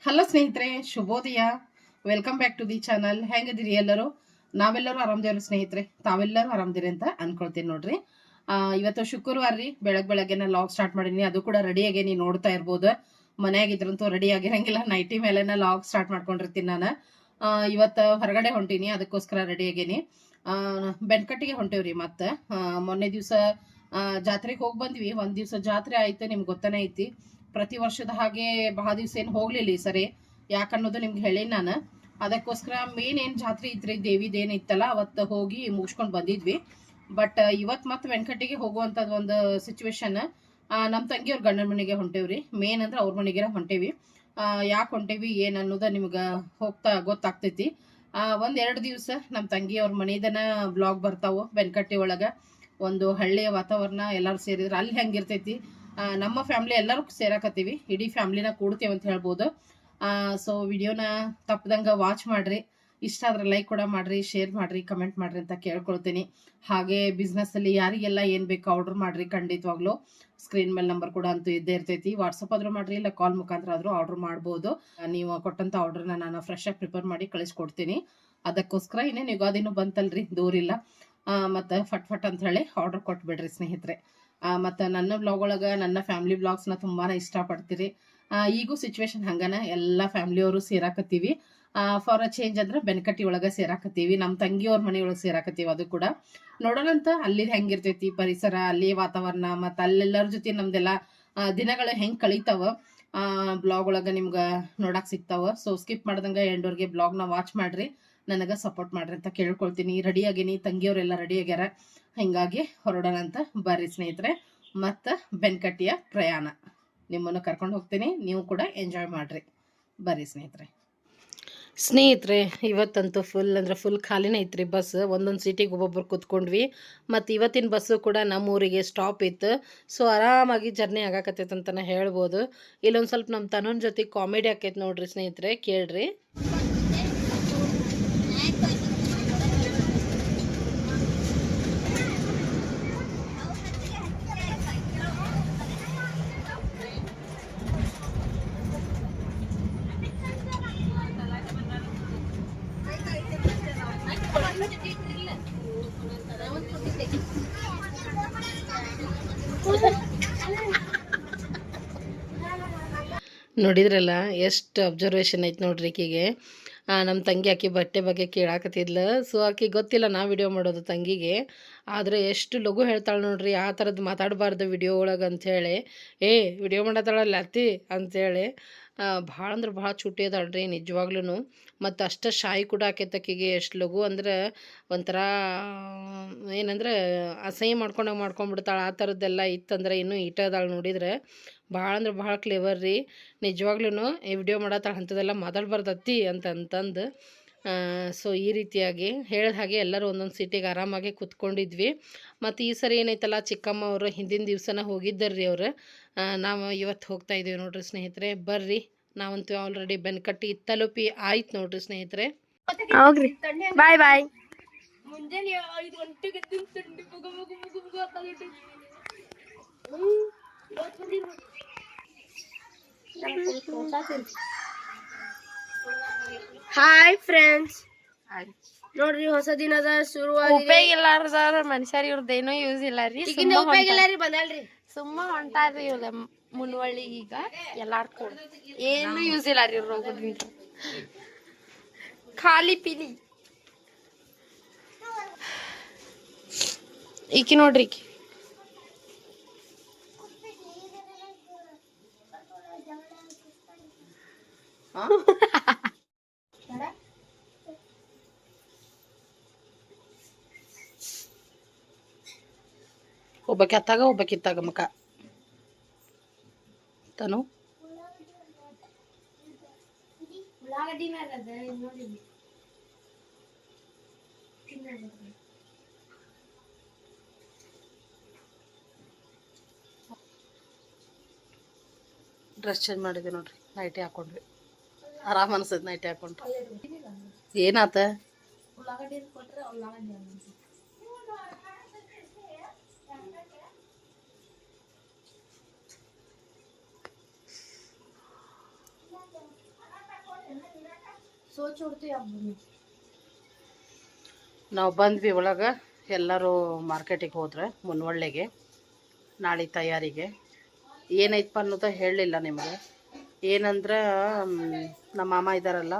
Hello ಸ್ನೇಹಿತರೆ, ಶುಭೋದಯ. Welcome back to the channel. ಹೆಂಗದಿರಿ ಎಲ್ಲರೂ? ನಾವೆಲ್ಲರೂ ಆರಾಮದೇವ್ರಿ ಸ್ನೇಹಿತರೆ. ತಾವೆಲ್ಲರೂ ಆರಾಮದಿರಿ ಅಂತ ಅನ್ಕೊಳ್ತೀನಿ ನೋಡ್ರಿ. ಇವತ್ತು ಶುಕ್ರವಾರ ರೀ. ಬೆಳಗ್ಗೆನ ಲಾಗ್ ಸ್ಟಾರ್ಟ್ ಮಾಡೀನಿ. ಅದು ಕೂಡ ರೆಡಿ ಆಗೇನಿ, ನೋಡ್ತಾ ಇರ್ಬೋದು. ಮನೆಯಾಗಿದ್ರಂತೂ ರೆಡಿ ಆಗಿರಂಗಿಲ್ಲ, ನೈಟಿ ಮೇಲೆನ ಲಾಗ್ ಸ್ಟಾರ್ಟ್ ಮಾಡ್ಕೊಂಡಿರ್ತೀನಿ ನಾನು. ಇವತ್ತು ಹೊರಗಡೆ ಹೊಂಟೀನಿ, ಅದಕ್ಕೋಸ್ಕರ ರೆಡಿ ಆಗೇನಿ. ಬೆನ್ಕಟ್ಟಿಗೆ ಹೊಂಟೇವ್ರಿ. ಮತ್ತೆ ಮೊನ್ನೆ ದಿವಸ ಜಾತ್ರೆಗೆ ಹೋಗಿ ಬಂದ್ವಿ. ಒಂದ್ ದಿವಸ ಜಾತ್ರೆ ಆಯ್ತು, ನಿಮ್ಗೆ ಗೊತ್ತಾನೆ ಐತಿ. ಪ್ರತಿ ವರ್ಷದ ಹಾಗೆ ಬಹಳ ದಿವಸ ಏನು ಹೋಗ್ಲಿಲ್ಲ ಈ ಸರಿ. ಯಾಕನ್ನೋದು ನಿಮ್ಗೆ ಹೇಳಿ ನಾನು. ಅದಕ್ಕೋಸ್ಕರ ಮೇನ್ ಏನ್ ಜಾತ್ರೆ ಇದ್ರಿ, ದೇವಿದ ಏನ್ ಇತ್ತಲ್ಲ, ಅವತ್ತು ಹೋಗಿ ಮುಗಿಸ್ಕೊಂಡ್ ಬಂದಿದ್ವಿ. ಬಟ್ ಇವತ್ ಮತ್ತೆ ವೆಂಕಟಿಗೆ ಹೋಗುವಂತದ್ ಒಂದು ಸಿಚುವೇಶನ್. ನಮ್ ತಂಗಿಯವ್ರ ಗಂಡನ ಮನೆಗೆ ಹೊಂಟೇವ್ರಿ. ಮೇನ್ ಅಂದ್ರೆ ಅವ್ರ ಮನೆಗೆ ಹೊಂಟೇವಿ. ಯಾಕೆ ಹೊಂಟೇವಿ ಏನ್ ಅನ್ನೋದ ನಿಮ್ಗ ಹೋಗ್ತಾ ಗೊತ್ತಾಗ್ತೈತಿ. ಒಂದ್ 2 ದಿವಸ ನಮ್ ತಂಗಿಯವ್ರ ಮನೆದನ ಬ್ಲಾಗ್ ಬರ್ತಾವು. ವೆಂಕಟಿ ಒಳಗ ಒಂದು ಹಳ್ಳಿಯ ವಾತಾವರಣ, ಎಲ್ಲಾರು ಸೇರಿದ್ರೆ ಅಲ್ಲಿ ಹೆಂಗಿರ್ತೈತಿ. ನಮ್ಮ ಫ್ಯಾಮಿಲಿ ಎಲ್ಲರೂ ಸೇರಾಕತ್ತೀವಿ, ಇಡೀ ಫ್ಯಾಮಿಲಿನ ಕೂಡ್ತೇವೆ ಅಂತ ಹೇಳ್ಬೋದು. ಸೊ ವಿಡಿಯೋನ ತಪ್ಪದಂಗ ವಾಚ್ ಮಾಡ್ರಿ. ಇಷ್ಟ ಆದ್ರೆ ಲೈಕ್ ಕೂಡ ಮಾಡ್ರಿ, ಶೇರ್ ಮಾಡ್ರಿ, ಕಮೆಂಟ್ ಮಾಡ್ರಿ ಅಂತ ಕೇಳ್ಕೊಳ್ತೀನಿ. ಹಾಗೆ ಬಿಸ್ನೆಸ್ ಅಲ್ಲಿ ಯಾರಿಗೆಲ್ಲ ಏನ್ ಬೇಕು ಆರ್ಡರ್ ಮಾಡ್ರಿ. ಖಂಡಿತವಾಗ್ಲು ಸ್ಕ್ರೀನ್ ಮೇಲೆ ನಂಬರ್ ಕೂಡ ಅಂತೂ ಇದ್ದೇ ಇರ್ತೈತಿ. ವಾಟ್ಸಪ್ ಆದ್ರೂ ಮಾಡ್ರಿ, ಇಲ್ಲ ಕಾಲ್ ಮುಖಾಂತರ ಆದ್ರೂ ಆರ್ಡರ್ ಮಾಡ್ಬೋದು. ನೀವು ಕೊಟ್ಟಂತ ಆರ್ಡರ್ನ ನಾನು ಫ್ರೆಶ್ ಆಗಿ ಪ್ರಿಪೇರ್ ಮಾಡಿ ಕಳಿಸ್ಕೊಡ್ತೀನಿ. ಅದಕ್ಕೋಸ್ಕರ ಇನ್ನೇನು ಯುಗಾದಿನೂ ಬಂತಲ್ರಿ, ದೂರಿಲ್ಲ. ಮತ್ತೆ ಫಟ್ ಅಂತ ಹೇಳಿ ಆರ್ಡರ್ ಕೊಟ್ಬಿಡ್ರಿ ಸ್ನೇಹಿತರೆ. ಮತ್ತು ನನ್ನ ಬ್ಲಾಗ್ ಒಳಗೆ ನನ್ನ ಫ್ಯಾಮಿಲಿ ಬ್ಲಾಗ್ಸ್ನ ತುಂಬಾ ಇಷ್ಟಪಡ್ತೀರಿ. ಈಗೂ ಸಿಚುವೇಶನ್ ಹಂಗನ, ಎಲ್ಲ ಫ್ಯಾಮಿಲಿಯವರು ಸೇರಾಕತ್ತೀವಿ. ಫಾರ್ ಅ ಚೇಂಜ್ ಅಂದ್ರೆ ಬೆನಕಟ್ಟಿ ಒಳಗೆ ಸೇರಾಕತ್ತೀವಿ. ನಮ್ಮ ತಂಗಿಯವ್ರ ಮನೆಯೊಳಗೆ ಸೇರಾಕತ್ತೀವಿ. ಅದು ಕೂಡ ನೋಡೋಣಂತ ಅಲ್ಲಿ ಹೆಂಗಿರ್ತೈತಿ ಪರಿಸರ, ಅಲ್ಲಿ ವಾತಾವರಣ, ಮತ್ತು ಅಲ್ಲೆಲ್ಲರ ಜೊತೆ ನಮ್ದೆಲ್ಲ ದಿನಗಳು ಹೆಂಗೆ ಕಳೀತಾವ ಬ್ಲಾಗ್ ಒಳಗೆ ನಿಮ್ಗೆ ನೋಡಕ್ ಸಿಗ್ತಾವ. ಸೊ ಸ್ಕಿಪ್ ಮಾಡ್ದಂಗೆ ಎಂಡೋರ್ಗೆ ಬ್ಲಾಗ್ನ ವಾಚ್ ಮಾಡ್ರಿ, ನನಗೆ ಸಪೋರ್ಟ್ ಮಾಡ್ರಿ ಅಂತ ಕೇಳ್ಕೊಳ್ತೀನಿ. ರೆಡಿ ಆಗೀನಿ, ತಂಗಿಯವರೆಲ್ಲ ರೆಡಿ ಆಗ್ಯಾರ. ಹಿಂಗಾಗಿ ಹೊರಡೋಣ ಅಂತ ಬರ್ರಿ ಸ್ನೇಹಿತರೆ. ಮತ್ತು ಬೆನ್ಕಟ್ಟಿಯ ಪ್ರಯಾಣ ನಿಮ್ಮನ್ನು ಕರ್ಕೊಂಡು ಹೋಗ್ತೀನಿ, ನೀವು ಕೂಡ ಎಂಜಾಯ್ ಮಾಡ್ರಿ. ಬರ್ರಿ ಸ್ನೇಹಿತರೆ. ಇವತ್ತಂತೂ ಫುಲ್ ಖಾಲಿನೇ ಐತ್ರಿ ಬಸ್. ಒಂದೊಂದು ಸೀಟಿಗೆ ಒಬ್ಬೊಬ್ಬರು ಕೂತ್ಕೊಂಡ್ವಿ. ಮತ್ತು ಇವತ್ತಿನ ಬಸ್ಸು ಕೂಡ ನಮ್ಮ ಊರಿಗೆ ಸ್ಟಾಪ್ ಇತ್ತು. ಸೊ ಆರಾಮಾಗಿ ಜರ್ನಿ ಆಗಾಕತ್ತೈತೆ ಅಂತಲೇ ಹೇಳ್ಬೋದು. ಇಲ್ಲೊಂದು ಸ್ವಲ್ಪ ನಮ್ಮ ತನ್ನೊಂದು ಜೊತೆ ಕಾಮಿಡಿ ಆಕೈತೆ ನೋಡ್ರಿ ಸ್ನೇಹಿತರೆ, ಕೇಳ್ರಿ. ನೋಡಿದ್ರಲ್ಲ ಎಷ್ಟು ಅಬ್ಸರ್ವೇಷನ್ ಐತೆ ನೋಡ್ರಿ ಈಕಿಗೆ. ನಮ್ಮ ತಂಗಿ ಆಕಿ ಬಟ್ಟೆ ಬಗ್ಗೆ ಕೇಳಾಕತ್ತಿದ್ಲು. ಸೊ ಆಕಿ ಗೊತ್ತಿಲ್ಲ ನಾ ವಿಡಿಯೋ ಮಾಡೋದು ತಂಗಿಗೆ. ಆದರೆ ಎಷ್ಟು ಲಘು ಹೇಳ್ತಾಳೆ ನೋಡ್ರಿ, ಆ ಥರದ್ದು ಮಾತಾಡಬಾರ್ದು ವಿಡಿಯೋ ಒಳಗೆ ಅಂಥೇಳಿ. ವಿಡಿಯೋ ಮಾಡತ್ತಾಳಲ್ಲ ಅತ್ತಿ ಅಂಥೇಳಿ. ಭಾಳ ಅಂದ್ರೆ ಭಾಳ ಚುಟ್ಟಿ ಅದಾಳ್ರಿ ನಿಜವಾಗ್ಲೂ. ಮತ್ತು ಅಷ್ಟು ಶಾಯಿ ಕೂಡ ಆಕೈತಕ್ಕಿಗೆ. ಎಷ್ಟು ಲಘು ಅಂದ್ರೆ ಒಂಥರ ಏನಂದ್ರೆ ಅಸಹ್ಯ ಮಾಡ್ಕೊಂಡ್ಬಿಡ್ತಾಳೆ. ಆ ಥರದ್ದೆಲ್ಲ ಇತ್ತಂದ್ರೆ ಇನ್ನೂ ಇಟ್ಟದಾಳು ನೋಡಿದ್ರೆ. ಭಾಳ ಅಂದ್ರೆ ಭಾಳ ಕ್ಲೇವರ್ ರೀ ನಿಜವಾಗ್ಲೂ. ಈ ವಿಡಿಯೋ ಮಾಡತ್ತಾಳೆ ಅಂಥದ್ದೆಲ್ಲ ಮಾತಾಡ್ಬಾರ್ದತ್ತಿ ಅಂತಂದು. ಸೊ ಈ ರೀತಿಯಾಗಿ ಹೇಳಿದ ಹಾಗೆ ಎಲ್ಲರೂ ಒಂದೊಂದು ಸೀಟಿಗೆ ಆರಾಮಾಗಿ ಕೂತ್ಕೊಂಡಿದ್ವಿ. ಮತ್ತು ಈ ಸರಿ ಏನೈತಲ್ಲ, ಚಿಕ್ಕಮ್ಮ ಅವರು ಹಿಂದಿನ ದಿವ್ಸನ ಹೋಗಿದ್ದಾರ್ರಿ ಅವರು. ನಾವು ಇವತ್ತು ಹೋಗ್ತಾ ಇದ್ದೀವಿ ನೋಡ್ರಿ ಸ್ನೇಹಿತರೆ. ಬರ್ರಿ, ನಾವಂತೂ ಆಲ್ರೆಡಿ ಬೆನ್ಕಟ್ಟಿ ತಲುಪಿ ಆಯ್ತು ನೋಡ್ರಿ ಸ್ನೇಹಿತರೆ. ಹೋಗ್ರಿ, ಬಾಯ್ ಬಾಯ್. ಹಾಯ್ ಫ್ರೆಂಡ್ಸ್, ನೋಡ್ರಿ ಹೊಸ ದಿನದ ಶುರುವಾಗಿದೆ. ಉಪಯೋಗ ಇಲ್ಲಾರ್ದವ್ರ ಮನುಷ್ಯರು ಇವ್ರದ್ದೇನೋ ಯೂಸ್ ಇಲ್ಲ ರೀ. ಉಪಯೋಗ ಇಲ್ಲ ರೀ, ಬಂದಲ್ರಿ ಸುಮ್ಮ ಹೊಂಟಾರ್ರಿ ಇವ್ರ ಮುನ್ವಳ್ಳಿಗೆ. ಈಗ ಎಲ್ಲಾರು ಕೂಡ ಏನು ಯೂಸ್ ಇಲ್ಲ ರೀ ಇವ್ರ. ಖಾಲಿ ಪಿಲಿ ಈಕಿ ನೋಡ್ರಿ, ಈಕಿ ಒಬ್ಬಕ್ಕೆ ಹತ್ತಾಗ ಒಬ್ಬಕ್ಕಿತ್ತಾಗ ಮಕ ತಾನು ಡ್ರೆಸ್ ಚೇಂಜ್ ಮಾಡಿದ್ವಿ ನೋಡ್ರಿ. ನೈಟಿ ಹಾಕೊಂಡ್ವಿ, ಆರಾಮ್ ಅನ್ಸದ್ ನೈಟಿ ಹಾಕೊಂಡ್ರಿ. ಏನಾತ ನಾವು ಬಂದ್ವಿ ಒಳಗೆ. ಎಲ್ಲರೂ ಮಾರ್ಕೆಟಿಗೆ ಹೋದ್ರೆ ಮುನ್ವಳ್ಳಿಗೆ ನಾಳೆ ತಯಾರಿಗೆ. ಏನೈತಪ್ಪ ಅನ್ನೋದು ಹೇಳಲಿಲ್ಲ ನಿಮಗೆ. ಏನಂದ್ರೆ ನಮ್ಮ ಮಾಮ ಇದ್ದಾರಲ್ಲ,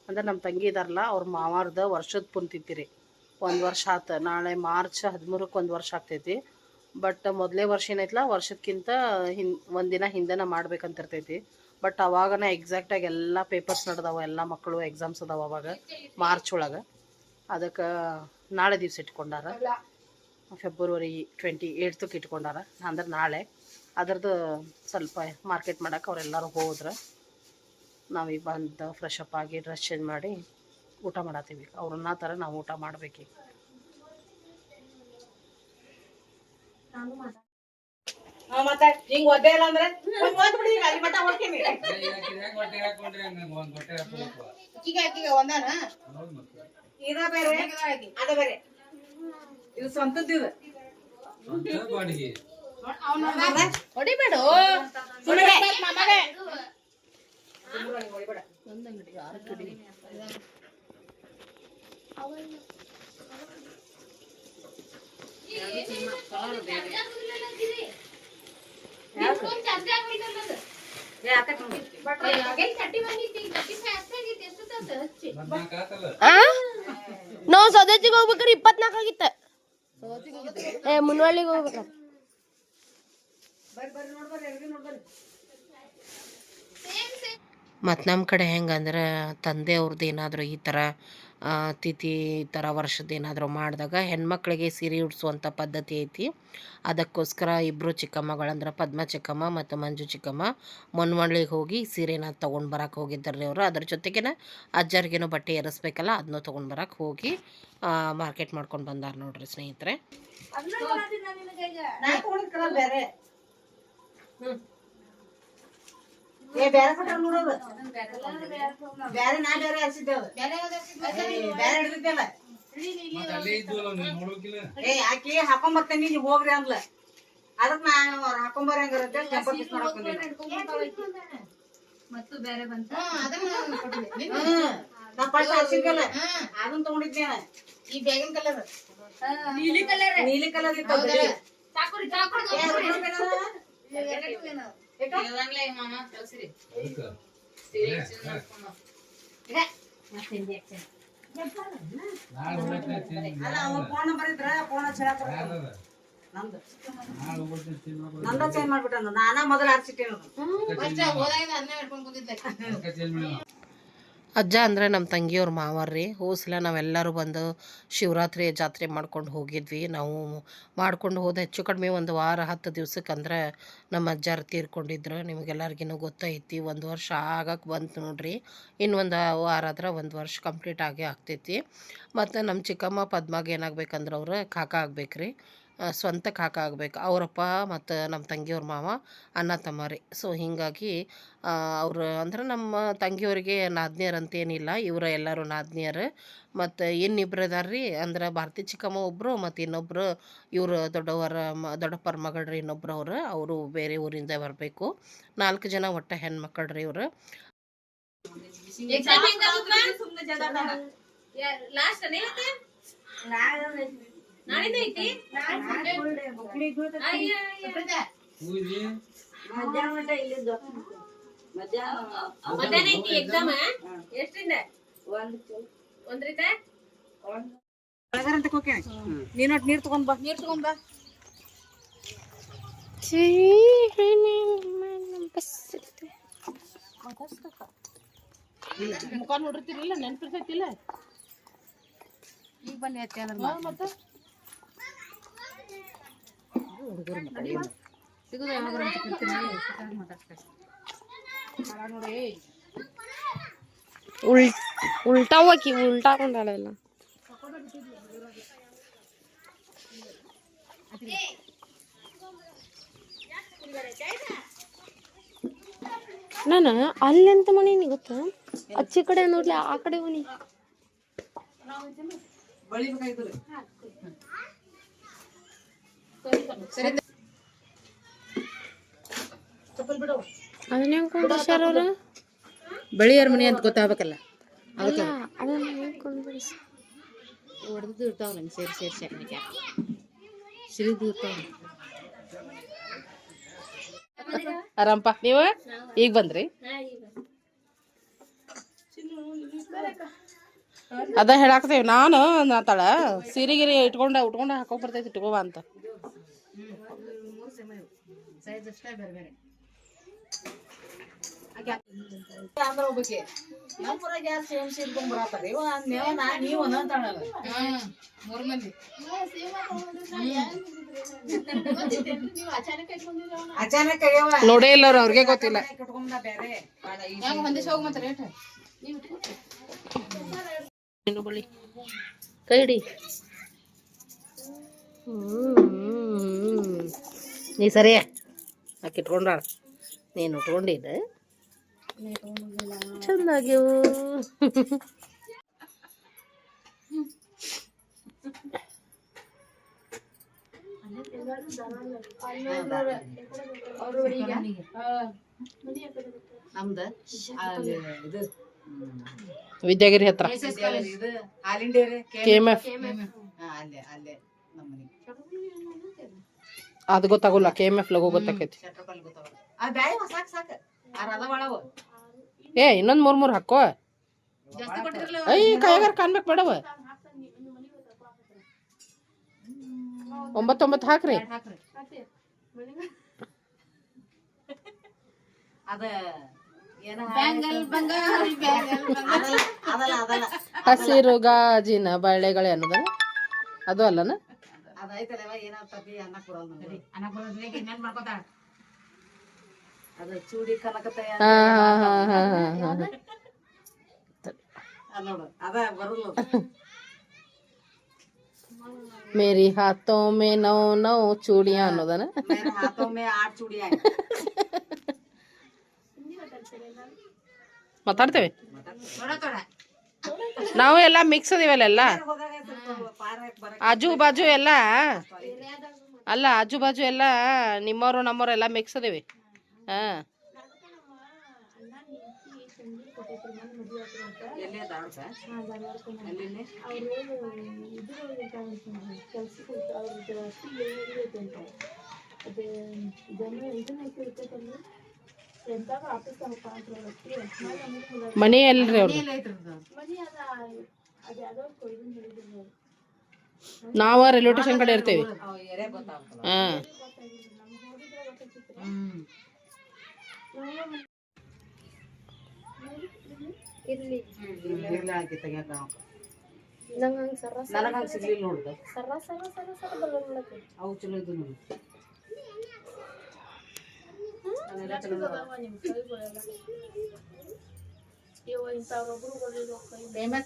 ಅಂದ್ರೆ ನಮ್ಮ ತಂಗಿ ಇದ್ದಾರಲ್ಲ, ಅವ್ರ ಮಾವಾರ್ದ ವರ್ಷದ ಪುಂತಿತ್ತೀರಿ. 1 ವರ್ಷ ಆತು. ನಾಳೆ ಮಾರ್ಚ್ 13ಕ್ಕೆ 1 ವರ್ಷ ಆಗ್ತೈತಿ. ಬಟ್ ಮೊದಲೇ ವರ್ಷ ಏನೈತಲ್ಲ, ವರ್ಷಕ್ಕಿಂತ ಒಂದಿನ ಹಿಂದೆನ ಮಾಡ್ಬೇಕಂತಿರ್ತೈತಿ. ಬಟ್ ಅವಾಗನ ಎಕ್ಸಾಕ್ಟಾಗಿ ಎಲ್ಲ ಪೇಪರ್ಸ್ ನಡೆದಾವ, ಎಲ್ಲ ಮಕ್ಕಳು ಎಕ್ಸಾಮ್ಸ್ ಅದಾವ ಅವಾಗ ಮಾರ್ಚ್ ಒಳಗೆ. ಅದಕ್ಕೆ ನಾಳೆ ದಿವ್ಸ ಇಟ್ಕೊಂಡಾರ, ಫೆಬ್ರವರಿ 28ಕ್ಕೆ ಇಟ್ಕೊಂಡಾರ, ಅಂದ್ರೆ ನಾಳೆ. ಅದ್ರದ್ದು ಸ್ವಲ್ಪ ಮಾರ್ಕೆಟ್ ಮಾಡೋಕೆ ಅವರೆಲ್ಲರೂ ಹೋದ್ರೆ ನಾವೀಗ ಬಂದು ಫ್ರೆಶ್ ಅಪ್ ಆಗಿ ಡ್ರೆಸ್ ಚೇಂಜ್ ಮಾಡಿ ಊಟ ಮಾಡತ್ತೀವಿ. ಅವ್ರನ್ನ ಥರ ನಾವು ಊಟ ಮಾಡ್ಬೇಕು. ಮತ್ತೆ ಹಿಂಗೆ ಒದ್ದೆ ಇಲ್ಲ ಅಂದ್ರೆ ಅಲ್ಲಿ ಮಟ್ಟ ಹೊಡ್ತೀನಿ. ಒಂದಾನ ಇದ ಬೇರೆ ಅದ ಬೇರೆ, ಇದು ಸ್ವಂತದ್ದು. ಹೊಡಿಬೇಡ ನಾವು ಸೌದತ್ತಿಗೆ ಹೋಗ್ಬೇಕಾರೆ 24 ಆಗಿತ್ತ. ಮುನ್ವಳ್ಳಿಗೆ ಹೋಗ್ಬೇಕಾರೆ ಮತ್ತು ನಮ್ಮ ಕಡೆ ಹೆಂಗಂದ್ರೆ ತಂದೆ ಅವ್ರದ್ದು ಏನಾದರೂ ಈ ಥರ ತಿಥಿ ಈ ಥರ ವರ್ಷದ ಏನಾದರೂ ಮಾಡಿದಾಗ ಹೆಣ್ಮಕ್ಳಿಗೆ ಸೀರೆ ಉಡಿಸುವಂಥ ಪದ್ಧತಿ ಐತಿ. ಅದಕ್ಕೋಸ್ಕರ ಇಬ್ಬರು ಚಿಕ್ಕಮ್ಮಗಳಂದ್ರೆ ಪದ್ಮ ಚಿಕ್ಕಮ್ಮ ಮತ್ತು ಮಂಜು ಚಿಕ್ಕಮ್ಮ ಮುನ್ವಳ್ಳಿಗೆ ಹೋಗಿ ಸೀರೆನ ತೊಗೊಂಡು ಬರೋಕೆ ಹೋಗಿದ್ದಾರೆ ಅವರು. ಅದ್ರ ಜೊತೆಗೇನೆ ಅಜ್ಜರಿಗೇನೋ ಬಟ್ಟೆ ಏರಿಸ್ಬೇಕಲ್ಲ, ಅದನ್ನೂ ತೊಗೊಂಡು ಬರೋಕೆ ಹೋಗಿ ಮಾರ್ಕೆಟ್ ಮಾಡ್ಕೊಂಡು ಬಂದಾರ ನೋಡ್ರಿ ಸ್ನೇಹಿತರೆ. ಬೇರೆ ಕೊಟ್ಟ ನೋಡೋದು ಬೇರೆ, ನಾ ಬೇರೆ ಹರಿಸಿದ್ದೇವೆ, ಬೇರೆ ಹಿಡಿದಿದ್ದೆಲ್ಲ. ಆಕಿ ಹಾಕೊಂಬರ್ತೇನೆ ನೀವು ಹೋಗ್ರಿ ಅಂದ್ಲ. ಅದಕ್ಕೆ ನಾನು ಹಾಕೊಂಬರ ಹೆಂಗಿರುತ್ತೆ ಜಂಪರ್ ಮಾಡಕ್ ನಾ ಪಟ್ಟ ಹರಿಸಿದ್ದೆಲ್ಲ ಅದನ್ನ ತಗೊಂಡಿದ್ದೇನೆ. ಈ ಬ್ಯಾಗಿನ ಕಲರ್ ನೀಲಿ ಕಲರ್ ಇತ್ತು. ನಂದ ಚೇಂಜ್ ಮಾಡ್ಬಿಟ್ಟ. ನಾನಾ ಮೊದಲು ಆರ್ಸಿಟ್ಟೇನು. ಅಜ್ಜ ಅಂದರೆ ನಮ್ಮ ತಂಗಿಯವ್ರ ಮಾವರ್ರಿ. ಹೋಸಲ ನಾವೆಲ್ಲರೂ ಬಂದು ಶಿವರಾತ್ರಿ ಜಾತ್ರೆ ಮಾಡ್ಕೊಂಡು ಹೋಗಿದ್ವಿ. ನಾವು ಮಾಡ್ಕೊಂಡು ಹೋದ ಹೆಚ್ಚು ಕಡಿಮೆ 1 ವಾರ 10 ದಿವ್ಸಕ್ಕೆ ಅಂದ್ರೆ ನಮ್ಮ ಅಜ್ಜಾರು ತೀರ್ಕೊಂಡಿದ್ರು. ನಿಮಗೆಲ್ಲರಿಗೂ ಗೊತ್ತೈತಿ. 1 ವರ್ಷ ಆಗಕ್ಕೆ ಬಂತು ನೋಡ್ರಿ. ಇನ್ನು 1 ವಾರ ಆದ್ರೆ 1 ವರ್ಷ ಕಂಪ್ಲೀಟ್ ಆಗೇ ಆಗ್ತೈತಿ. ಮತ್ತು ನಮ್ಮ ಚಿಕ್ಕಮ್ಮ ಪದ್ಮಾಗೆ ಏನಾಗಬೇಕಂದ್ರೆ ಅವ್ರು ಕಾಕ ಆಗ್ಬೇಕ್ರಿ, ಸ್ವಂತ ಕಾಕ ಆಗ್ಬೇಕು. ಅವರಪ್ಪ ಮತ್ತು ನಮ್ಮ ತಂಗಿಯವ್ರ ಮಾವ ಅಣ್ಣ ತಮ್ಮ ರೀ. ಸೊ ಹೀಗಾಗಿ ಅವರು ಅಂದ್ರೆ ನಮ್ಮ ತಂಗಿಯವರಿಗೆ ನಾದ್ನಿಯರು ಅಂತೇನಿಲ್ಲ, ಇವರು ಎಲ್ಲರೂ ನಾದ್ನಿಯರು. ಮತ್ತು ಇನ್ನಿಬ್ರು ಇದಾರೆ ರೀ, ಅಂದ್ರೆ ಭಾರತಿ ಚಿಕ್ಕಮ್ಮ ಒಬ್ಬರು ಮತ್ತು ಇನ್ನೊಬ್ಬರು ಇವರು ದೊಡ್ಡಪ್ಪರ ಮಗಳ್ರಿ ಇನ್ನೊಬ್ರು. ಅವರು ಬೇರೆ ಊರಿಂದ ಬರಬೇಕು. 4 ಜನ ಒಟ್ಟು ಹೆಣ್ಮಕ್ಳು ರೀ ಇವರು. ನೀರ್ ತಗೊಂಡ್ ಬಾ. ಮುಖ ನೋಡಿರ್ತೀರಿಲ್ಲ, ನೆನ್ಪಿರ್ತೈತಿಲ್ಲ. ಈಗ ಬನ್ನಿ ಅತ್ತೆ ಅಂದ್ರೆ ಮತ್ತೆ ಹುಡುಗರು ಸಿಗುದ ಯಾವಾಗ ನೋಡಿ. ಉಲ್ಟಾ ಹೋಗಿ ಉಲ್ಟಾ ಕೊಂಡಾಳೆಲ್ಲ. ನಾನು ಅಲ್ಲಿ ಅಂತ ಮನೆ ಗೊತ್ತಾ, ಅಚ್ಚಿ ಕಡೆ ನೋಡ್ಲಿ ಆ ಕಡೆ ಮನಿ. ಅದನ್ನ ಹೆಂಗ್ ಕೊಂಡ್ರು ಸರ್ ಅವ್ರು? ಬಳಿಯರ್ ಮನೆ ಅಂತ ಗೊತ್ತಾಗಬೇಕಲ್ಲ. ಅದಕ್ಕೆ ಹೊಡೆದು ಇರ್ತಾವ್ರಿ ಹಂಗೆ ಸೇರಿಸಿ ಹಾಕಿ ಸಿರಿದು ಇರ್ತಾವ್ರಿ. ಆರಾಮಪ್ಪ ನೀವು ಈಗ ಬಂದ್ರಿ? ಅದ ಹೇಳಾಕ್ತೇವಿ ನಾನು ನಾತಾಳ ಸೀರೆಗಿರಿ ಉಟ್ಕೊಂಡ ಹಾಕೋಕ್ ಬರ್ತೈತಿ ಇಟ್ಕೋವ ಅಂತ. ನೋಡೇ ಇಲ್ಲ ಅವ್ರಿಗೆ ಗೊತ್ತಿಲ್ಲ. ಕೈ ಹಿಡಿ. ನೀ ಸರಿ ಆಕೆ ಇಟ್ಕೊಂಡಾಳ, ನೀನು ಉಟ್ಕೊಂಡಿದ್ದ ಚಂದಾಗ್ಯವು. ವಿದ್ಯಾಗಿರಿ ಹತ್ರ KMF ಅದು ಗೊತ್ತಾಗಲ್ಲ. KMF ಲಗು ಗೊತ್ತಾಕೈತಿ. ಏ ಇನ್ನೊಂದ್ 3 ಹಾಕೋ. ಐ ಕೈಯಾಗಾರ ಕಾಣ್ಬೇಕು ಬೇಡವ. 9 ಹಾಕ್ರಿ. ಹಸಿರು ಗಾಜಿನ ಬಳೆಗಳೇ ಅನ್ನೋದ ಅದು ಅಲ್ಲನ? ಮೇರಿ ಹಾಥೋ ಮೇ ನೌ ಚೂಡಿಯಾ ಅನ್ನೋದನ? ಮಾತಾಡ್ತೇವೆ ನಾವು ಎಲ್ಲ ಮಿಕ್ಸ್ ಅದೀವಲ್ಲ. ಆಜು ಬಾಜು ಎಲ್ಲ ಅಲ್ಲ, ಆಜು ಬಾಜು ಎಲ್ಲ ನಿಮ್ಮವ್ರು ನಮ್ಮವ್ರು ಎಲ್ಲ ಮಿಕ್ಸ್ ಅದೀವಿ. ಹಾ ಮನಿ ಎಲ್ರಿ ಅವ್ರು? ನಾವ ರೈಲ್ವೆ ಸ್ಟೇಷನ್ ಕಡೆ ಇರ್ತೇವಿ. ಹಾ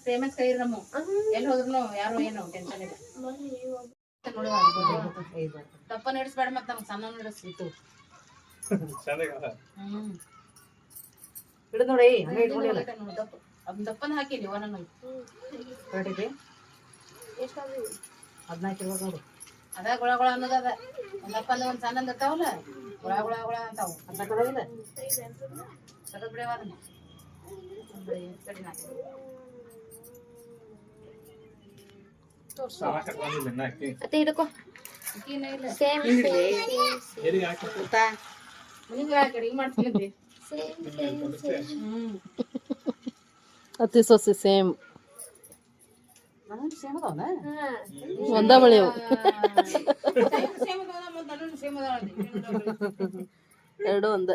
ಫೇಮಸ್ ಕೈ ನಮ್ಮ ಎಲ್ಲಿ ಹೋದ್ರು ಯಾರು ಏನೋ ಟೆನ್ಷನ್ ಇಲ್ಲ. ದಪ್ಪ ನಡೆಸ್ಬೇಡ ಮತ್ತೆ ನಮ್ಗೆ ಸಣ್ಣ ನಡೆಸ್ಬಿಟ್ಟು ಹಿಡಿದು ನೋಡಿ. ದಪ್ಪನ ಹಾಕಿನಿ ಒಂದೊಂದು 14 ಇರ್ಬೇಕು ನೋಡಿ. ಅದ ಗುಳ ಅನ್ನೋದ ಅದ. ಒಂದ್ ದಪ್ಪ ಅಂದ್ರೆ ಒಂದ್ ಸಣ್ಣ ಇರ್ತಾವಲ್ಲ, ಗುಳ ಅಂತಾವು. ಅದ ಕೊಡೋದಿಲ್ಲ ಸಗದ್ ಬಿಡವ ಅದನ್ನ ಹಿಡ್ಕೊ. ಅತಿ ಸೊಸಿ ಸೇಮ್ ಒಂದ ಬಳಿ ಎರಡು ಒಂದ.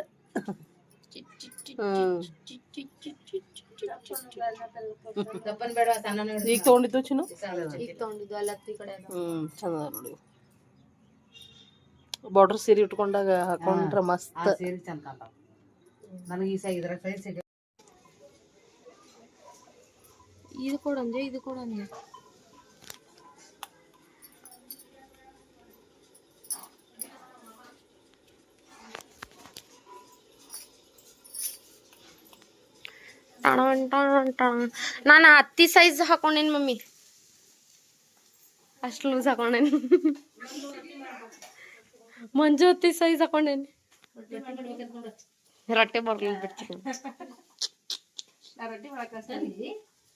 ಈಗ ತಗೊಂಡಿದ್ದು ಚಿನ್ನು ಚಂದ ನೋಡಿ. ಬಾರ್ಡರ್ ಸೀರೆ ಉಟ್ಕೊಂಡಾಗ ಹಾಕೊಂಡ್ರ ಮಸ್ತ್. ಇದು ಕೊಡಂದೆ ಇದು ಕೊಡಂದೆ. ನಾನು 10 ಸೈಜ್ ಹಾಕೊಂಡೇನಿ ಮಮ್ಮಿ, ಅಷ್ಟು ಲೂಸ್ ಹಾಕೊಂಡೇನಿ. ಮಂಜು 10 ಸೈಜ್ ಹಾಕೊಂಡೇನಿ. ರೊಟ್ಟಿ ಬರ್ಲಿ ಬಿಡ್ತೀನಿ.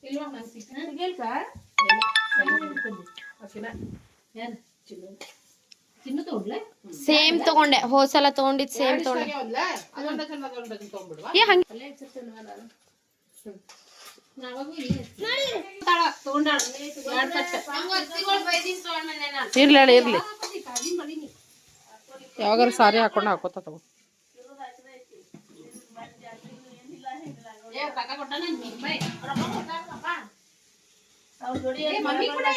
ಇಲ್ವಾ ನಂಗೆ ಸಿಗಲ್ಕ ಚಿನ್ನು ತಗೊಂಡ್ಲೆ ಸೇಮ್ ತಗೊಂಡೆ ಹೋದ್ಸಲ ತಗೊಂಡಿದ್ ಸೇಮ್ ತಗೊಂಡೆ ಏ ಹಂಗೆ ಇರ್ಲಿ ಇರ್ಲಿ ಯಾವಾಗಾರ ಸಾರಿ ಹಾಕೊಂಡು ಹಾಕೋತ ತಗೋ ಏನ್ ಮಾಡ್ತೀರಿ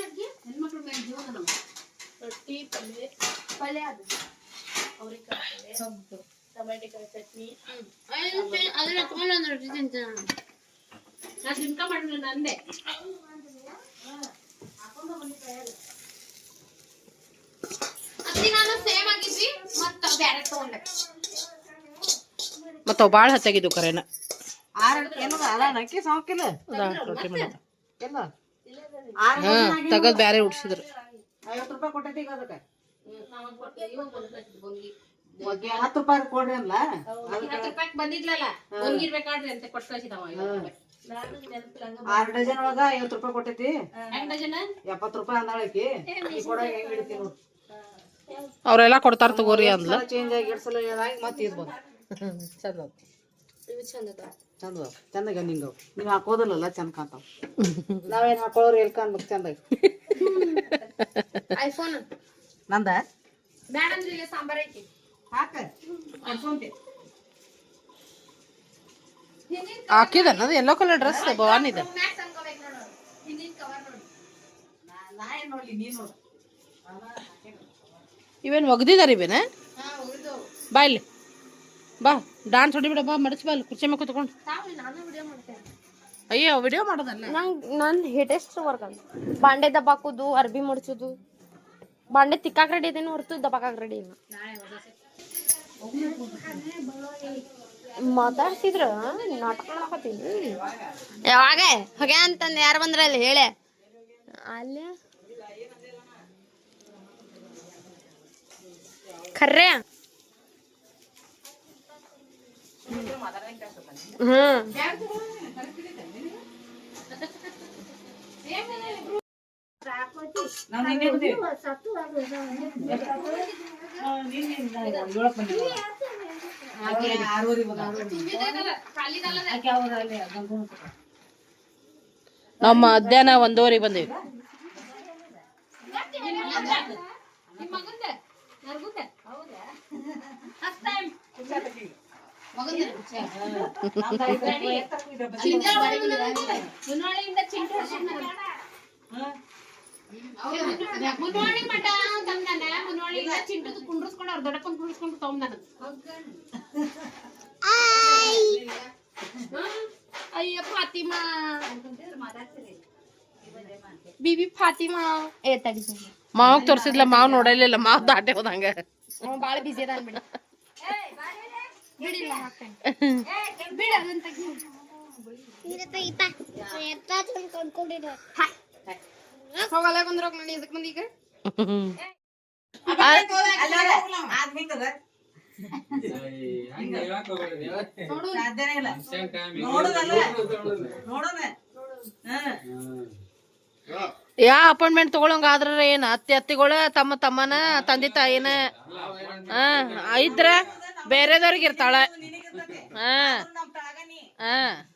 ಅಡ್ಗೆ ಹೆಣ್ಮಕ್ಳ ಮೇಲೆ ಜೀವನ ನಮ್ಮ ರೊಟ್ಟಿ ಪಲ್ಯ ಅದು ಅವ್ರಿಕಾಯಿ ಟೊಮೆಟೊಕಾಯಿ ಚಟ್ನಿ ಅದನ್ನ ತಗೊಂಡು ಒಂದು ರೊಟ್ಟಿ ತಿಂತೀನಿ ನಾನು ತಿನ್ಕ ಮಾಡಿಲ್ಲ ನಂದೆ ಅತ್ತಿ ನಾನು ಸೇಮ್ ಆಗಿದ್ವಿ ಮತ್ತೆ ಬ್ಯಾರೆ ತಗೊಂಡೆ ಮತ್ತ ಅವ್ ಬಾಳ ಹತ್ತಾಗಿದ್ದು ಕರೆನ ರೊಟ್ಟಿ ಮಾಡೋದು ತಗದ್ ಬ್ಯಾರೆ ಉಡ್ಸಿದ್ರು 50 ರೂಪಾಯಿ ಕೊಟ್ಟೈತಿ ಈಗ ಅದಕ್ಕೆ 10 ರೂಪಾಯಿ ಕೊಡ್ರಿ ಅಲ್ಲ 10 ರೂಪಾಯಿ ಬಂದಿದ್ಲಲ್ಲ ಒಂಗಿರ್ಬೇಕಾಡ್ರಿ ಅಂತ ಕೊಟ್ಟು ಕಳಿಸಿದವ 6 ಡಜನ್ ಒಳಗ 50 ರೂಪಾಯಿ ಕೊಟ್ಟೈತಿ ಹೆಂಗ್ ಡಜನ್ 70 ರೂಪಾಯಿ ಅಂದಾಳಕಿ ಈ ಕೊಡ ಹೆಂಗ್ ಹಿಡಿತಿ ನೋಡಿ ಅವ್ರೆಲ್ಲಾ ಕೊಡ್ತಾರ ತಗೋರಿ ಅಂದ್ಲ ಚೇಂಜ್ ಆಗಿ 2 ಸಲ ಆಗಿ ಮತ್ತೆ ಇದು ಬಂತು ಚಂದ ಇವು ಚಂದ ಅದ ಚಂದ ಚಂದಾಗ ನಿಂಗ ನೀವ್ ಹಾಕೋದಿಲ್ಲಲ್ಲ ಚಂದ ಕಾಂತಾವ ನಾವೇನ್ ಹಾಕೊಳ್ಳೋರು ಎಲ್ಕ ಅನ್ಬೇಕು ಚಂದಾಗ ಐಫೋನ್ ನಂದ ಬ್ಯಾಡ ಅಂದ್ರೆ ಇಲ್ಲ ಸಾಂಬಾರ್ ಐತಿ ಹಾಕ ಕರ್ಸೊಂತೆ ಹಾಕಿದ ಅನ್ನೋದು ಎಲ್ಲೋ ಕಲರ್ ಡ್ರೆಸ್ ಭವಾನ್ ಇದೆ ಮ್ಯಾಕ್ಸ್ ಅನ್ಕೋಬೇಕು ನೋಡು ಹಿಂದಿನ ಕವರ್ ನೋಡು ನಾ ಏನ್ ನೋಡ್ಲಿ ನೀನ್ ನೋಡು ಇವೇನ್ ಒಗ್ದಿದಾರ ಇವೇನ ಹಾ ಉಳಿದು ಬಾ ಇಲ್ಲಿ ಬಾ ಡಾನ್ಸ್ ಹೊಡಿ ಬಿಡ ಬಾ ಮಡಚ್ ಬಾ ಅಲ್ಲಿ ಕುರ್ಚಿ ಮೇಲೆ ಕೂತ್ಕೊಂಡು ನಾನು ವಿಡಿಯೋ ಮಾಡ್ತೇನೆ ಅಯ್ಯೋ ವಿಡಿಯೋ ಮಾಡೋದಲ್ಲ ನನ್ ಹೇಟೆಸ್ಟ್ ವರ್ಕ್ ಅಂತ ಬಾಂಡೆ ದಬ್ಬಾಕುದು ಅರ್ಬಿ ಮಡ್ಚುದು ಬಾಂಡೆ ತಿಕ್ಕಾಕ್ ರೆಡಿ ಇದೇನು ಹೊರತು ದಬ್ಬಾಕಕ್ ರೆಡಿ ಇಲ್ಲ ಮಾತಾಡ್ತಿದ್ರ ನಾಟಕ ಮಾಡಕತ್ತೀನಿ ಯಾವಾಗ ಹಾಗೆ ಅಂತಂದ್ ಯಾರು ಬಂದ್ರ ಅಲ್ಲಿ ಹೇಳೆ ಅಲ್ಲೇ ಖರ್ರೆ ನಾವ್ ನಿನ್ನೆ ಬಂದೀವಿ ನಾವು ಮಧ್ಯಾಹ್ನ 1:30 ಬಂದೇವಿ ಮುನ್ವಾಣಿ ಮಠ ತಂದಾನ ಮುನ್ವಾಣಿಯಿಂದ ಚಿಂಟು ಕುಂಡ್ರಸ್ಕೊಂಡು ಅವ್ರ ದೊಡ್ಡಪ್ಪನ್ ಕುಂಡ್ರಸ್ಕೊಂಡು ತಗೊಂಡ್ ಅಯ್ಯ ಫಾತಿಮಾ ಬಿಬಿ ಫಾತಿಮಾ ಏ ತಡಿ ಮಾವ್ ತೋರ್ಸಿದ್ಲ ಮಾವ್ ನೋಡಲಿಲ್ಲ ಮಾವ್ ದಾಟೆ ಹೋದಂಗ ಬಾಳ ಬಿಸಿ ಅದ ಅನ್ಬಿಡಿ ಬಿಡಿಲ್ಲ ಹಾಕ್ತೇನೆ ಬಿಡ ಅದನ್ನ ತೆಗಿ ಹೋಗಲ್ಲ ಕುಂದ್ರೋಕ್ ನೋಡಿ ಇದಕ್ ಮಂದಿ ಈಗ ಯಾ ಅಪಾಯಿಂಟ್ಮೆಂಟ್ ತಗೊಳಂಗ ಆದ್ರ ಏನ್ ಅತ್ತಿಗಳ ತಮ್ಮ ತಮ್ಮನ ತಂದೆ ತಾಯಿನ ಇದ್ರ ಬೇರೆದವ್ರಿಗೆ ಇರ್ತಾಳ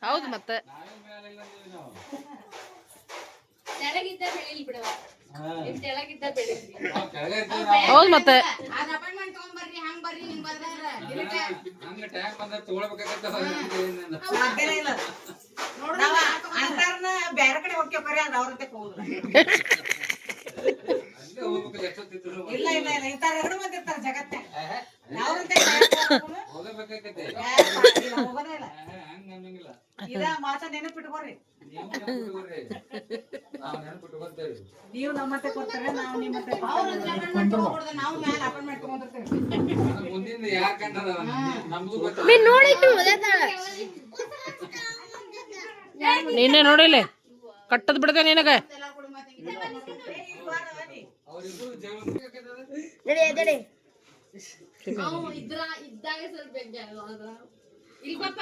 ಹೌದು ಮತ್ತೆ ತೆಳಗಿದ್ದ ಬೆಳಿಲ್ ಬಿಡವ ತೆಳಗಿದ್ದ ಬೆಳಿಲ್ ಹೌದು ಮತ್ತೆ ಅಪಾಯಿಂಟ್ಮೆಂಟ್ ತಗೊಂಡ್ಬರ್ರಿ ಹಂಗ್ ಬರ್ರಿ ಹಿಂಗ್ ಬೇರೆ ಕಡೆ ಹೋಗ್ಯವ್ರಿ ಅದ್ ಅವ್ರಂತೆ ಹೋಗುದು ಇಲ್ಲ ಇಲ್ಲ ಇಲ್ಲ ಇಂತಾರ 2 ಮಂದಿ ಇರ್ತಾರ ಜಗತ್ತೆ ಅವ್ರಂತೆ ಹೋಗೋದೇ ಇಲ್ಲ ಇದ ಮಾತ ನೆನಪಿಟ್ಕೋರಿ ನೀವು ನಮ್ಮತ್ತೆ ಕೊಡ್ತಾರೆ ನಾವು ನಿಮ್ಮತ್ತೆ ನಾವು ಮ್ಯಾಲ ಅಪಾಯಿಂಟ್ಮೆಂಟ್ ತಗೊಂಡಿರ್ತೇವೆ ನೀನೇ ನೋಡಿಲ್ಲ ಕಟ್ಟದ್ ಬಿಡದೆ ನಿನಗ ಇದ್ದಾಗ ಸ್ವಲ್ಪ ಇಲ್ಲಿ ಪಾಪ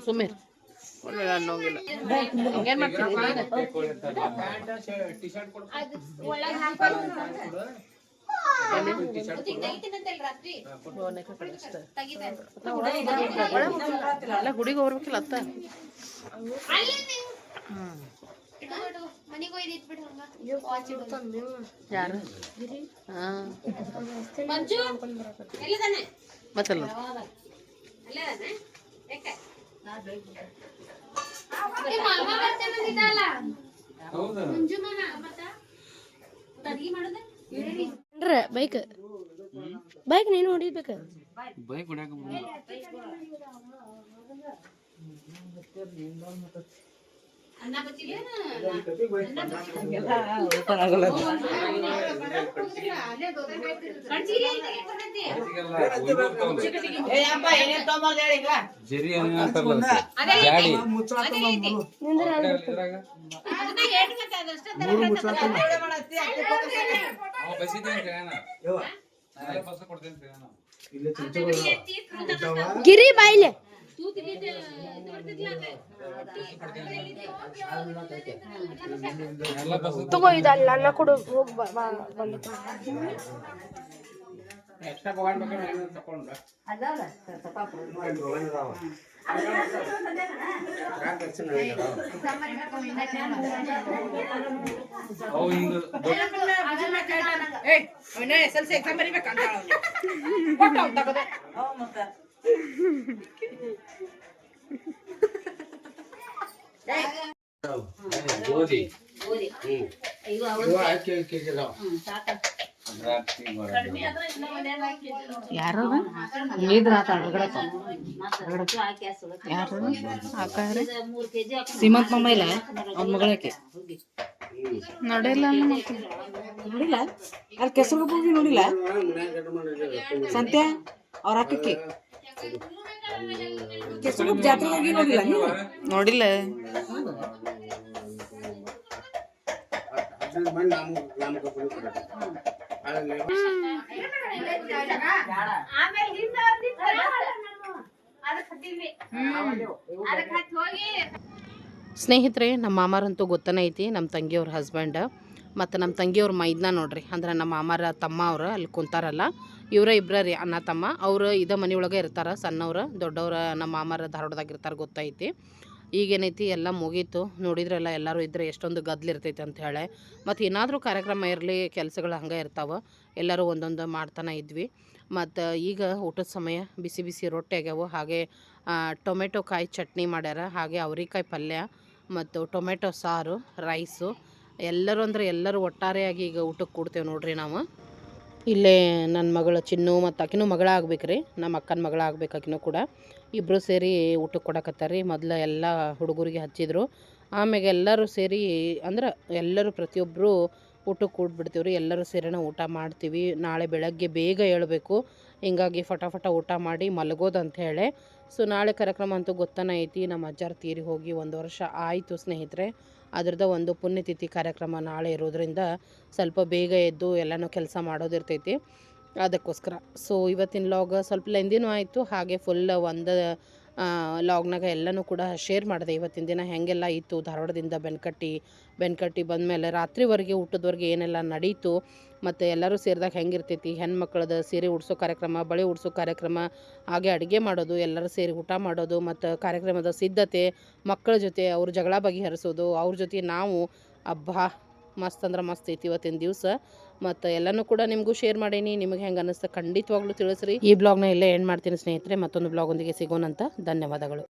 ಸುಮ್ಮನೆ ಅನ್ನೋಂಗಿಲ್ಲ ಹಂಗೇನ್ ಮಾಡ್ತೀರಿ ಅಲ್ಲ ಗುಡಿಗೆ ಹೋಗ್ಬೇಕಿಲ್ಲ ಅತ್ತ ಯಾರು ಮತ್ತಲ್ಲ ಬೈಕ್ ಬೈಕ್ ನೀನು ಹೊಡಿಬೇಕ ಬೈಕ್ ಹೊಡ್ಯಾಕ ಜರಿ ಗಾಡಿ ಗಿರಿ ಬಾಯಿಲೆ ತಗೋ ಇದಲ್ಲ ಅನ್ನ ಕೊಡು ಹೋಗಿ ಬಂದು ಎಕ್ಸ್ಟ್ರಾ ಭಗವಾನ್ ಬಗ್ಗೆ ತಗೊಂಡ್ರ SLC ಎಕ್ಸಾಮ್ ಬರೀಬೇಕಂತ ಗೋಧಿ ಯಾರು ಸೀಮಂತ್ ಮಮ್ಮ ಇಲ್ಲ ಅವ್ನ ಮಗಳಕ್ಕೆ ನೋಡಿಲ್ಲ ನೋಡಿಲ್ಲ ಅಲ್ಲಿ ಕೆಸರು ಹೋಗಿ ನೋಡಿಲ್ಲ ಸಂತೆ ಅವ್ರ ಅಕ್ಕಕ್ಕೆ ಕೆಸರು ಜಾತ್ರೆ ಹೋಗಿ ನೋಡಿಲ್ಲ ನೀವು ನೋಡಿಲ್ಲ ಸ್ನೇಹಿತರೆ ನಮ್ಮ ಮಾಮಾರಂತೂ ಗೊತ್ತನೇ ಐತಿ ನಮ್ಮ ತಂಗಿಯವ್ರ ಹಸ್ಬೆಂಡ್ ಮತ್ತು ನಮ್ಮ ತಂಗಿಯವ್ರ ಮೈದ್ನ ನೋಡ್ರಿ ಅಂದ್ರೆ ನಮ್ಮ ಮಾಮಾರ ತಮ್ಮ ಅವ್ರು ಅಲ್ಲಿ ಕುಂತಾರಲ್ಲ ಇವರ ಇಬ್ಬರ ರೀ ಅಣ್ಣ ತಮ್ಮ ಅವರು ಇದೇ ಮನೆಯೊಳಗೆ ಇರ್ತಾರೆ ಸಣ್ಣವ್ರು ದೊಡ್ಡವ್ರ ನಮ್ಮ ಮಾಮಾರ ಧಾರವಾಡದಾಗ ಇರ್ತಾರೆ ಗೊತ್ತೈತಿ ಈಗೇನೈತಿ ಎಲ್ಲ ಮುಗೀತು ನೋಡಿದ್ರೆಲ್ಲ ಎಲ್ಲರೂ ಇದ್ದರೆ ಎಷ್ಟೊಂದು ಗದ್ದಲಿರ್ತೈತಿ ಅಂತ ಹೇಳಿ ಮತ್ತು ಏನಾದರೂ ಕಾರ್ಯಕ್ರಮ ಇರಲಿ ಕೆಲಸಗಳು ಹಂಗೆ ಇರ್ತಾವೆ ಎಲ್ಲರೂ ಒಂದೊಂದು ಮಾಡ್ತಾನೆ ಇದ್ವಿ ಮತ್ತು ಈಗ ಊಟದ ಸಮಯ ಬಿಸಿ ಬಿಸಿ ರೊಟ್ಟಿ ಆಗ್ಯಾವು ಹಾಗೆ ಟೊಮೆಟೊ ಕಾಯಿ ಚಟ್ನಿ ಮಾಡ್ಯಾರ ಹಾಗೆ ಅವ್ರಿಕಾಯಿ ಪಲ್ಯ ಮತ್ತು ಟೊಮೆಟೊ ಸಾರು ರೈಸು ಎಲ್ಲರೂ ಅಂದರೆ ಎಲ್ಲರೂ ಒಟ್ಟಾರೆಯಾಗಿ ಈಗ ಊಟಕ್ಕೆ ಕೂಡ್ತೇವೆ ನೋಡ್ರಿ ನಾವು ಇಲ್ಲೇ ನನ್ನ ಮಗಳು ಚಿನ್ನು ಮತ್ತು ಆಕಿನೂ ಮಗಳ ಆಗ್ಬೇಕ್ರಿ ನಮ್ಮ ಅಕ್ಕನ ಮಗಳ ಆಗ್ಬೇಕು ಆಕಿನೂ ಕೂಡ ಇಬ್ಬರು ಸೇರಿ ಊಟಕ್ಕೆ ಕೊಡಕತ್ತಾರ ಮೊದಲು ಎಲ್ಲ ಹುಡುಗರಿಗೆ ಹಚ್ಚಿದ್ರು ಆಮ್ಯಾಗ ಎಲ್ಲರೂ ಸೇರಿ ಅಂದ್ರೆ ಎಲ್ಲರೂ ಪ್ರತಿಯೊಬ್ಬರು ಊಟಕ್ಕೆ ಕೂಡ್ಬಿಡ್ತೀವಿ ರೀ ಎಲ್ಲರೂ ಸೇರಿನ ಊಟ ಮಾಡ್ತೀವಿ ನಾಳೆ ಬೆಳಗ್ಗೆ ಬೇಗ ಏಳಬೇಕು ಹಿಂಗಾಗಿ ಫಟಾಫಟ ಊಟ ಮಾಡಿ ಮಲಗೋದು ಅಂತ ಹೇಳಿ ಸೊ ನಾಳೆ ಕಾರ್ಯಕ್ರಮ ಅಂತೂ ಗೊತ್ತಾನೆ ಐತಿ ನಮ್ಮ ಅಜ್ಜಾರು ತೀರಿ ಹೋಗಿ 1 ವರ್ಷ ಆಯಿತು ಸ್ನೇಹಿತರೆ ಅದ್ರದ್ದು ಒಂದು ಪುಣ್ಯತಿಥಿ ಕಾರ್ಯಕ್ರಮ ನಾಳೆ ಇರೋದ್ರಿಂದ ಸ್ವಲ್ಪ ಬೇಗ ಎದ್ದು ಎಲ್ಲನೂ ಕೆಲಸ ಮಾಡೋದಿರ್ತೈತಿ ಅದಕ್ಕೋಸ್ಕರ ಸೊ ಇವತ್ತಿನ ಲಾಗ್ ಸ್ವಲ್ಪ ಲೆಂದಿನೂ ಆಯಿತು ಹಾಗೆ ಫುಲ್ ಒಂದು ಲಾಗ್ನಾಗ ಎಲ್ಲನೂ ಕೂಡ ಶೇರ್ ಮಾಡಿದೆ ಇವತ್ತಿನ ದಿನ ಹೆಂಗೆಲ್ಲ ಇತ್ತು ಧಾರವಾಡದಿಂದ ಬೆನ್ಕಟ್ಟಿ ಬಂದಮೇಲೆ ರಾತ್ರಿವರೆಗೆ ಊಟದವರೆಗೆ ಏನೆಲ್ಲ ನಡೀತು ಮತ್ತು ಎಲ್ಲರೂ ಸೇರಿದಾಗ ಹೆಂಗಿರ್ತೈತಿ ಹೆಣ್ಮಕ್ಳದ ಸೀರೆ ಉಡ್ಸೋ ಕಾರ್ಯಕ್ರಮ ಬಳೆ ಉಡ್ಸೋ ಕಾರ್ಯಕ್ರಮ ಹಾಗೆ ಅಡುಗೆ ಮಾಡೋದು ಎಲ್ಲರೂ ಸೇರಿ ಊಟ ಮಾಡೋದು ಮತ್ತು ಕಾರ್ಯಕ್ರಮದ ಸಿದ್ಧತೆ ಮಕ್ಕಳ ಜೊತೆ ಅವ್ರ ಜಗಳ ಬಗೆಹರಿಸೋದು ಅವ್ರ ಜೊತೆ ನಾವು ಹಬ್ಬ ಮಸ್ತ್ ಅಂದ್ರೆ ಮಸ್ತ್ ಐತಿ ಇವತ್ತಿನ ದಿವಸ ಮತ್ತು ಎಲ್ಲನೂ ಕೂಡ ನಿಮಗೂ ಶೇರ್ ಮಾಡೀನಿ ನಿಮಗೆ ಹೆಂಗೆ ಅನ್ನಿಸ್ತಾ ಖಂಡಿತವಾಗ್ಲೂ ತಿಳಿಸ್ರಿ ಈ ಬ್ಲಾಗ್ನ ಇಲ್ಲೇ ಎಂಡ್ ಮಾಡ್ತೀನಿ ಸ್ನೇಹಿತರೆ ಮತ್ತೊಂದು ಬ್ಲಾಗ್ ಒಂದಿಗೆ ಸಿಗೋಣಂತ ಧನ್ಯವಾದಗಳು.